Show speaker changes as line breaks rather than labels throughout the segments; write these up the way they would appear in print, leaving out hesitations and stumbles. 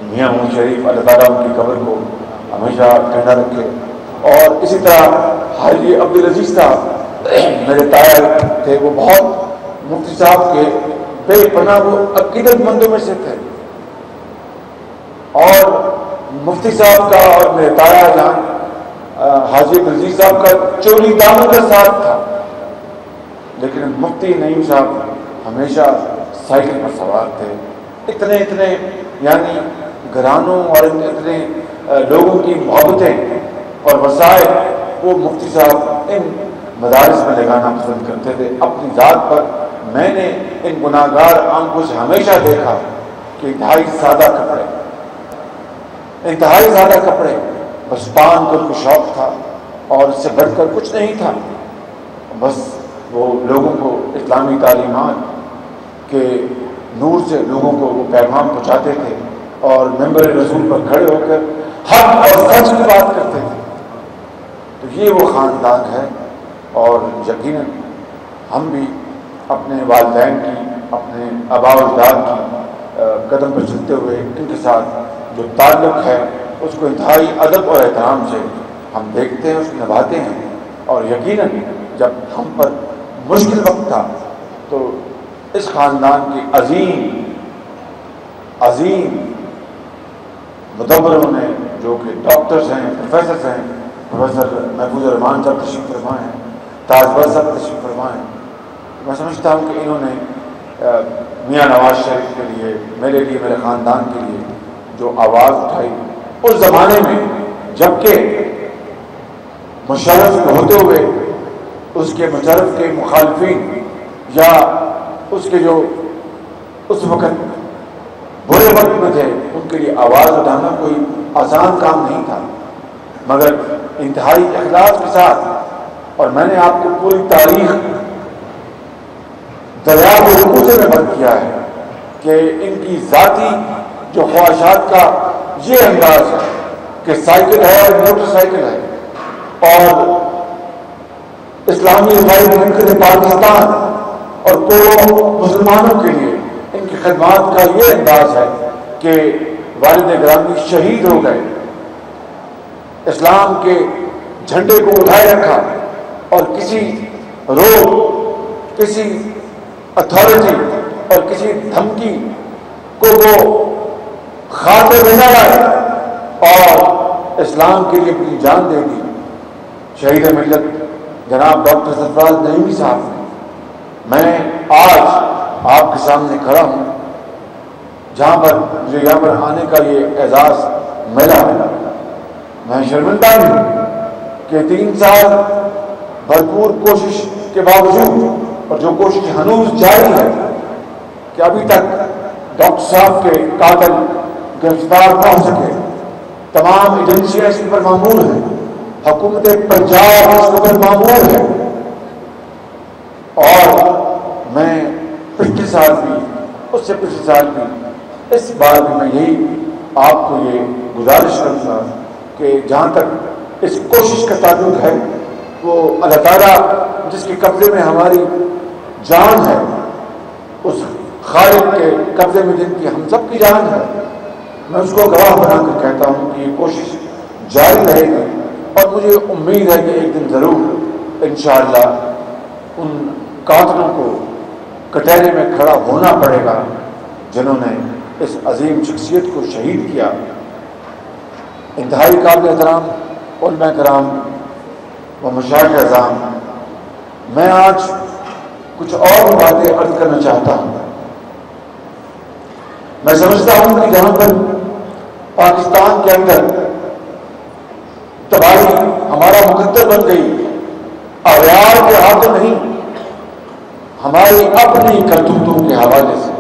میاں محمد شریف اللہ تعالیٰ ان کی قبر کو ہمیشہ ٹھنڈا رکھے. اور اسی طرح حاجی عبدالعزیز صاحب میرے تایا تھے، وہ بہت مفتی صاحب کے بے پناہ وہ عقیدت مندوں میں سے تھے. اور مفتی صاحب کا اور میرے تایا جان حاجی عبدالعزیز صاحب کا چولی دامن کا ساتھ تھا، لیکن مفتی نعیم صاحب ہمیشہ سائیکل پر سوار تھے. اتنے یعنی گھرانوں اور اتنے لوگوں کی محبتیں اور وسائل وہ مفتی صاحب ان مدارس میں لگانا پسند کرتے تھے. اپنی ذات پر میں نے ان گناہگار آنکھوں سے ہمیشہ دیکھا کہ انتہائی سادہ کپڑے، بس پان کو شوق تھا اور اس سے بڑھ کر کچھ نہیں تھا. بس وہ لوگوں کو اسلامی تعلیمات کے نور سے لوگوں کو وہ پیغام پہنچاتے تھے اور ممبر رسول پر کھڑے ہو کر حق اور سچ کی بات کرتے تھے. تو یہ وہ خاندان ہے. اور یقیناً ہم بھی اپنے والدین کی، اپنے آباء و اجداد کی قدم پر چلتے ہوئے ان کے ساتھ جو تعلق ہے اس کو انتہائی ادب اور احترام سے ہم دیکھتے ہیں، اس کو نبھاتے ہیں. اور یقیناً جب ہم پر مشکل وقت تھا تو اس خاندان کے عظیم مدبروں نے، جو کہ ڈاکٹرز ہیں، پروفیسرز ہیں، پروفیسر محفوظ الرحمان صاحب تشریف فرما ہیں، تاجبر صاحب تشریف فرما ہیں. میں سمجھتا ہوں کہ انہوں نے میاں نواز شریف کے لیے، میرے لیے، میرے خاندان کے لیے جو آواز اٹھائی اس زمانے میں، جبکہ مشرف ہوتے ہوئے اس کے مشرف کے مخالفین یا اس کے جو اس وقت برے وقت میں تھے ان کے لیے آواز اٹھانا کوئی آسان کام نہیں تھا، مگر انتہائی اخلاص کے ساتھ. اور میں نے آپ کو پوری تاریخ دریا کوچے میں بند کیا ہے کہ ان کی ذاتی جو خواہشات کا یہ انداز ہے کہ سائیکل ہے اور موٹر سائیکل ہے، اور اسلامی ملک پاکستان اور کروڑوں مسلمانوں کے لیے ان کی خدمات کا یہ انداز ہے کہ والد گرامی شہید ہو گئے، اسلام کے جھنڈے کو اٹھائے رکھا، اور کسی روک، کسی اتھارٹی اور کسی دھمکی کو وہ خاطر میں نہ لائے اور اسلام کے لیے اپنی جان دے دی. شہید ملت جناب ڈاکٹر سرفراز نعیمی صاحب نے، میں آج آپ کے سامنے کھڑا ہوں جہاں پر مجھے یہاں پر آنے کا یہ اعزاز ملا. میں شرمندہ ہوں کہ 3 سال بھرپور کوشش کے باوجود، اور جو کوشش ہنوز جاری ہے، کہ ابھی تک ڈاکٹر صاحب کے قاتل گرفتار نہ ہو سکے. تمام ایجنسیاں اس پر معمول ہیں، حکومت پنجاب اس پر معمول ہے. اور میں پچھلے سال بھی، اس سے پچھلے سال بھی، اس بار بھی میں یہی آپ کو یہ گزارش کروں گا کہ جہاں تک اس کوشش کا تعلق ہے، وہ اللہ تعالیٰ جس کے قبضے میں ہماری جان ہے، اس خالق کے قبضے میں جن کی ہم سب کی جان ہے، میں اس کو گواہ بنا کر کہتا ہوں کہ یہ کوشش جاری رہے گی. اور مجھے امید ہے کہ ایک دن ضرور انشاءاللہ ان قاتلوں کو کٹہرے میں کھڑا ہونا پڑے گا جنہوں نے اس عظیم شخصیت کو شہید کیا. انتہائی قابل احترام علماء کرام و مشائخ اعظام، میں آج کچھ اور باتیں عرض کرنا چاہتا ہوں. میں سمجھتا ہوں کہ جہاں پر پاکستان کے اندر تباہی ہمارا مقدر بن گئی، اغیار کے ہاتھوں نہیں، ہماری اپنی کرتوتوں کے حوالے سے.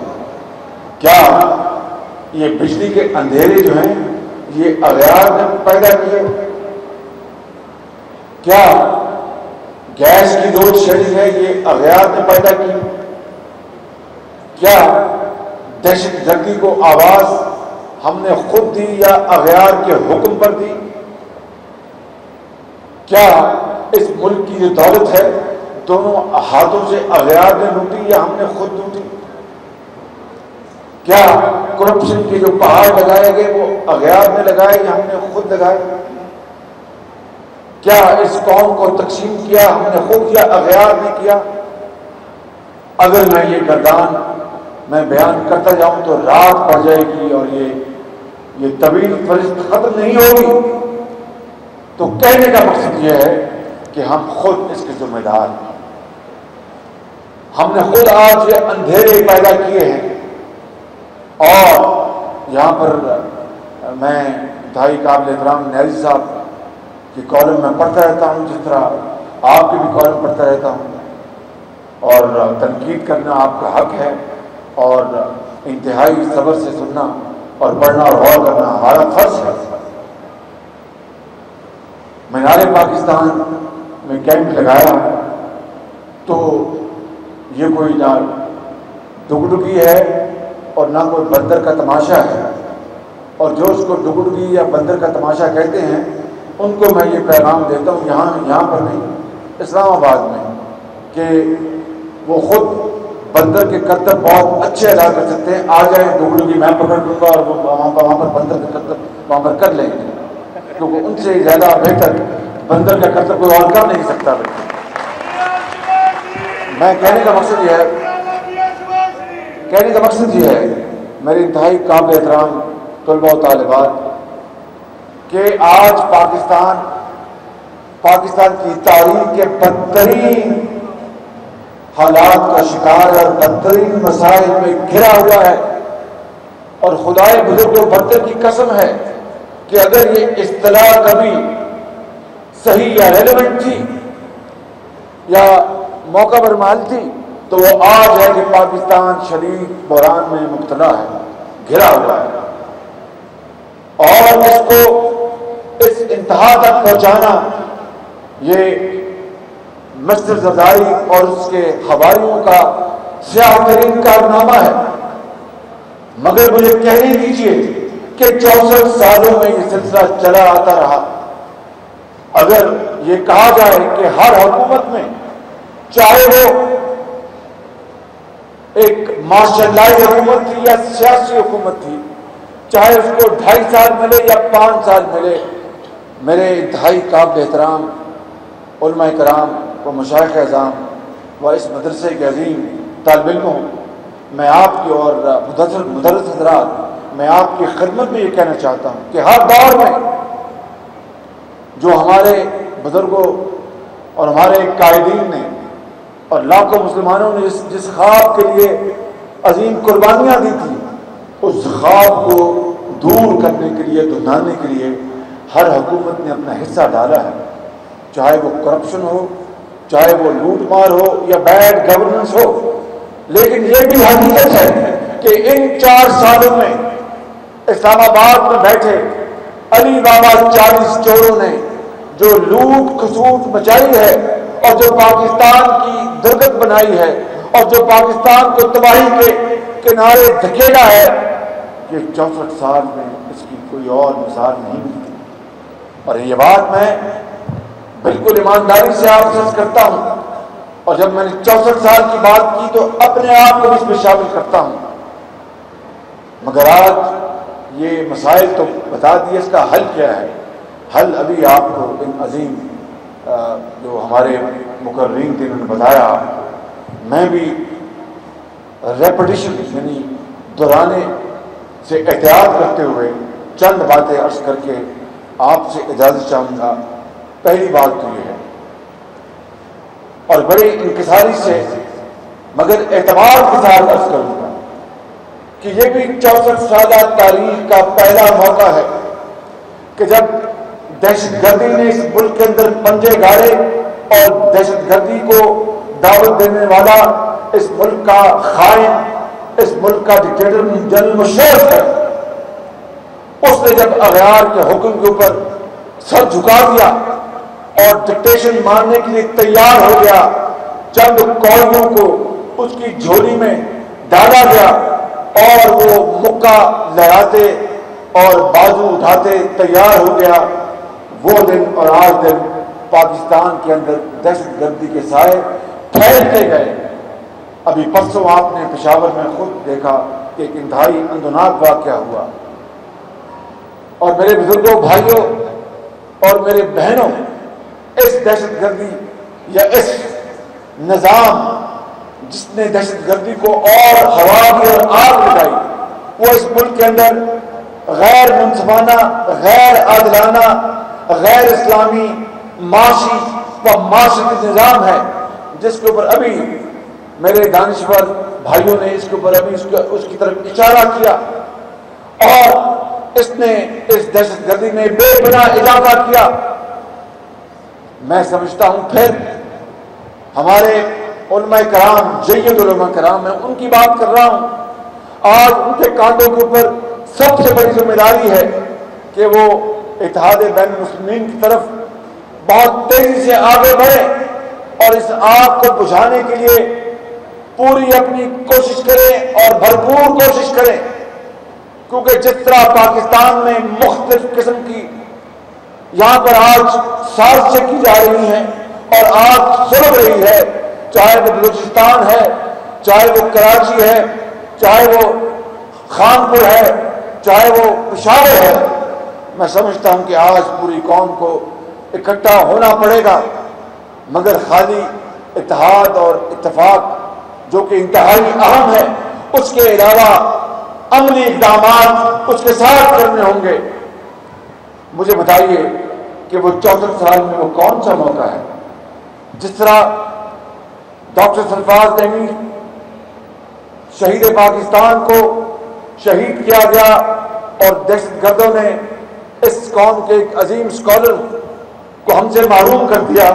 کیا یہ بجلی کے اندھیرے جو ہیں یہ اغیار نے پیدا کیے؟ کیا گیس کی لوڈ شیڈنگ ہے یہ اغیار نے پیدا کی؟ کیا دہشت گردی کو آواز ہم نے خود دی یا اغیار کے حکم پر دی؟ کیا اس ملک کی جو دولت ہے دونوں ہاتھوں سے اغیار نے لوٹی یا ہم نے خود لوٹی؟ کیا کرپشن کے جو پہاڑ لگائے گئے وہ اغیار نے لگائے یا ہم نے خود لگائے؟ کیا اس قوم کو تقسیم کیا ہم نے خود یا اغیار نے کیا؟ اگر میں یہ گردان میں بیان کرتا جاؤں تو رات پڑ جائے گی اور یہ طویل فہرست ختم نہیں ہوگی. تو کہنے کا مقصد یہ ہے کہ ہم خود اس کے ذمہ دار ہیں. ہم نے خود آج یہ اندھیرے پیدا کیے ہیں. اور یہاں پر میں انتہائی قابل احترام نیازی صاحب کی کالم میں پڑھتا رہتا ہوں، جس طرح آپ کی بھی کالم پڑھتا رہتا ہوں، اور تنقید کرنا آپ کا حق ہے، اور انتہائی صبر سے سننا اور پڑھنا اور غور کرنا ہمارا فرض ہے. مینار پاکستان میں کیمپ لگایا تو یہ کوئی نہ ڈگڈگی ہے اور نہ کوئی بندر کا تماشا ہے. اور جو اس کو ڈگڈگی یا بندر کا تماشا کہتے ہیں ان کو میں یہ پیغام دیتا ہوں یہاں پر نہیں، اسلام آباد میں، کہ وہ خود بندر کے کرتب بہت اچھے ادا کر سکتے ہیں. آ جائیں، ڈگڈگی میں پکڑ لوں گا اور وہاں پر بندر کے کرتب وہاں پر کر لیں گے، کیونکہ ان سے زیادہ بہتر بندر کا کرتب کوئی اور کر نہیں سکتا. میں کہنے کا مقصد یہ ہے میرے انتہائی قابل احترام طلباء و طالبات، کہ آج پاکستان کی تاریخ کے بدترین حالات کا شکار ہے اور بدترین مسائل میں گھرا ہوا ہے. اور خدائے بزرگ و برتر کی قسم ہے کہ اگر یہ اصطلاح کبھی صحیح یا ریلیونٹ تھی یا موقع پر مال تھی تو وہ آج ہے کہ پاکستان شدید بحران میں مبتلا ہے، گھرا ہوا ہے. اور اس کو اس انتہا تک پہنچانا یہ مسجد زرداری اور اس کے حواریوں کا سیاہ ترین کارنامہ ہے. مگر مجھے کہنے دیجیے کہ 64 سالوں میں یہ سلسلہ چلا آتا رہا. اگر یہ کہا جائے کہ ہر حکومت میں، چاہے وہ ایک مارشل لاء حکومت تھی یا سیاسی حکومت تھی، چاہے اس کو 2.5 سال ملے یا 5 سال ملے، میرے انتہائی قابل احترام علماء کرام و مشائخ اعظام و اس مدرسے کے عظیم طالب علموں، میں آپ کی اور مدرس حضرات، میں آپ کی خدمت میں یہ کہنا چاہتا ہوں کہ ہر دور میں جو ہمارے بزرگوں اور ہمارے قائدین نے اور لاکھوں مسلمانوں نے جس خواب کے لیے عظیم قربانیاں دی تھی، اس خواب کو دور کرنے کے لیے، دھندانے کے لیے ہر حکومت نے اپنا حصہ ڈالا ہے. چاہے وہ کرپشن ہو، چاہے وہ لوٹ مار ہو یا بیڈ گورننس ہو. لیکن یہ بھی حقیقت ہے کہ ان 4 سالوں میں اسلام آباد میں بیٹھے علی بابا 40 چوروں نے جو لوٹ کھسوٹ مچائی ہے اور جو پاکستان کی درگت بنائی ہے اور جو پاکستان کو تباہی کے کنارے دھکیلا ہے، کہ 64 سال میں اس کی کوئی اور مثال نہیں ملتی. اور یہ بات میں بالکل ایمانداری سے آپ سے عرض کرتا ہوں، اور جب میں نے 64 سال کی بات کی تو اپنے آپ کو اس میں شامل کرتا ہوں. مگر آج یہ مسائل تو بتا دیے، اس کا حل کیا ہے؟ حل ابھی آپ کو ان عظیم جو ہمارے مقررین تھے انہوں نے بتایا. میں بھی ریپیٹیشن یعنی دہرانے سے احتیاط کرتے ہوئے چند باتیں عرض کر کے آپ سے اجازت چاہوں گا. پہلی بات تو یہ ہے، اور بڑی انکساری سے مگر اعتبار کے ساتھ عرض کروں گا، کہ یہ بھی 64 سالہ تاریخ کا پہلا موقع ہے کہ جب دہشت گردی نے اس ملک کے اندر پنجے گاڑے اور دہشت گردی کو دعوت دینے والا، اس ملک کا خائن، اس ملک کا ڈکٹیٹر جنرل مشرف ہے، اس نے جب اغیار کے حکم کے اوپر سر جھکا دیا اور ڈکٹیشن ماننے کے لیے تیار ہو گیا، چند کوڑیوں کو اس کی جھولی میں ڈالا گیا اور وہ مکہ لہراتے اور بازو اٹھاتے تیار ہو گیا، وہ دن اور آج دن پاکستان کے اندر دہشت گردی کے سائے پھیلتے گئے. ابھی پرسوں آپ نے پشاور میں خود دیکھا کہ ایک انتہائی اندوناک واقعہ ہوا، اور میرے بزرگوں، بھائیوں اور میرے بہنوں، اس دہشت گردی یا اس نظام جس نے دہشت گردی کو اور ہوا دی اور آگ لگائی، وہ اس ملک کے اندر غیر منصفانہ، غیر عادلانہ، غیر اسلامی معاشی و معاشرتی نظام ہے، جس کے اوپر ابھی میرے دانشور بھائیوں نے اس کے اوپر ابھی اس کی طرف اشارہ کیا، اور اس نے اس دہشت گردی میں بے پناہ اضافہ کیا۔ میں سمجھتا ہوں پھر ہمارے علماء کرام، جید علماء کرام، میں ان کی بات کر رہا ہوں، آج ان کے کاندھوں کے اوپر سب سے بڑی ذمہ داری ہے کہ وہ اتحاد بین المسلمین کی طرف بہت تیزی سے آگے بڑھیں اور اس آگ کو بجھانے کے لیے پوری اپنی کوشش کریں اور بھرپور کوشش کریں، کیونکہ جس طرح پاکستان میں مختلف قسم کی یہاں پر آج سازشیں کی جا رہی ہیں اور آگ سلگ رہی ہے، چاہے وہ بلوچستان ہے، چاہے وہ کراچی ہے، چاہے وہ خانپور ہے، چاہے وہ پشاور ہے، میں سمجھتا ہوں کہ آج پوری قوم کو اکٹھا ہونا پڑے گا، مگر خالی اتحاد اور اتفاق جو کہ انتہائی اہم ہے، اس کے علاوہ عملی اقدامات اس کے ساتھ کرنے ہوں گے۔ مجھے بتائیے کہ وہ 64 سال میں وہ کون سا موقع ہے جس طرح ڈاکٹر سرفراز تیمور شہید پاکستان کو شہید کیا گیا اور دہشت گردوں نے اس قوم کے ایک عظیم اسکالر کو ہم سے محروم کر دیا۔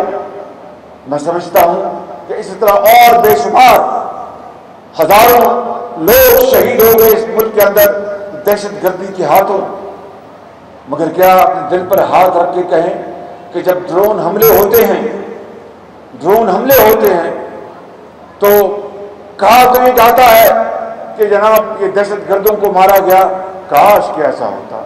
میں سمجھتا ہوں کہ اسی طرح اور بے شمار ہزاروں لوگ شہید ہو گئے اس ملک کے اندر دہشت گردی کے ہاتھوں، مگر کیا اپنے دل پر ہاتھ رکھ کے کہیں کہ جب ڈرون حملے ہوتے ہیں تو کہا تو یہ جاتا ہے کہ جناب یہ دہشت گردوں کو مارا گیا، کاش کہ ایسا ہوتا۔